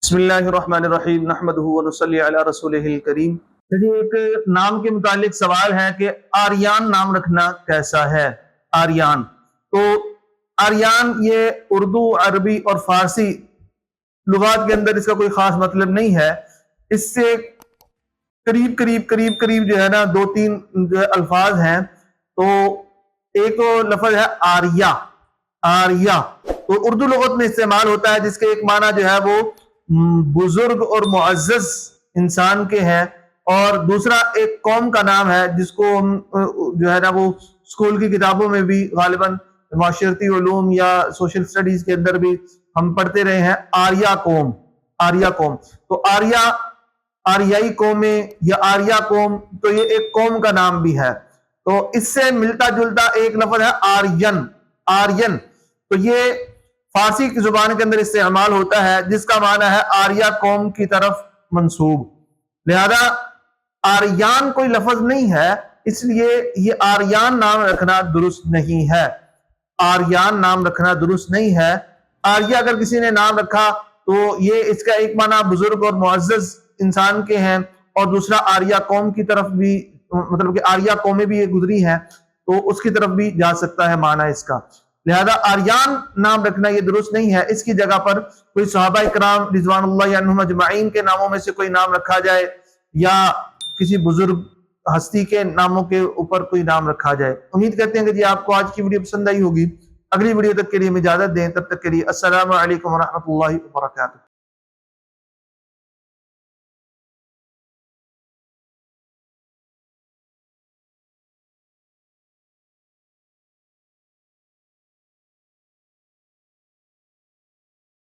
بسم اللہ الرحمن الرحیم نحمدہ ونصلی علی رسولہ الکریم۔ ایک نام کے متعلق سوال ہے کہ آریان نام رکھنا کیسا ہے؟ آریان تو آریان یہ اردو، عربی اور فارسی لغات کے اندر اس کا کوئی خاص مطلب نہیں ہے۔ اس سے قریب جو ہے نا دو تین جو الفاظ ہیں۔ تو ایک تو لفظ ہے آریہ، آریہ تو اردو لغت میں استعمال ہوتا ہے، جس کے ایک معنی جو ہے وہ بزرگ اور معزز انسان کے ہیں، اور دوسرا ایک قوم کا نام ہے جس کو ہم جو ہے نا وہ اسکول کی کتابوں میں بھی غالباً معاشرتی علوم یا سوشل سٹڈیز کے اندر بھی ہم پڑھتے رہے ہیں، آریہ قوم۔ آریہ قوم تو آریائی قومیں یا آریہ قوم، تو یہ ایک قوم کا نام بھی ہے۔ تو اس سے ملتا جلتا ایک لفظ ہے آرین۔ آرین تو یہ فارسی کی زبان کے اندر استعمال ہوتا ہے، جس کا معنی ہے آریہ قوم کی طرف منسوب۔ لہذا آریان کوئی لفظ نہیں ہے، اس لیے یہ آریان نام رکھنا درست نہیں ہے۔ آریان نام رکھنا درست نہیں ہے۔ آریہ اگر کسی نے نام رکھا تو یہ اس کا ایک معنی بزرگ اور معزز انسان کے ہیں، اور دوسرا آریہ قوم کی طرف بھی، مطلب کہ آریہ قومیں بھی یہ گزری ہیں تو اس کی طرف بھی جا سکتا ہے معنی اس کا۔ لہذا آریان نام رکھنا یہ درست نہیں ہے۔ اس کی جگہ پر کوئی صحابہ اکرام رضوان اللہ عنہم اجمعین کے ناموں میں سے کوئی نام رکھا جائے، یا کسی بزرگ ہستی کے ناموں کے اوپر کوئی نام رکھا جائے۔ امید کرتے ہیں کہ جی آپ کو آج کی ویڈیو پسند آئی ہوگی۔ اگلی ویڈیو تک کے لیے ہمیں اجازت دیں، تب تک کے لیے السلام علیکم ورحمۃ اللہ وبرکاتہ۔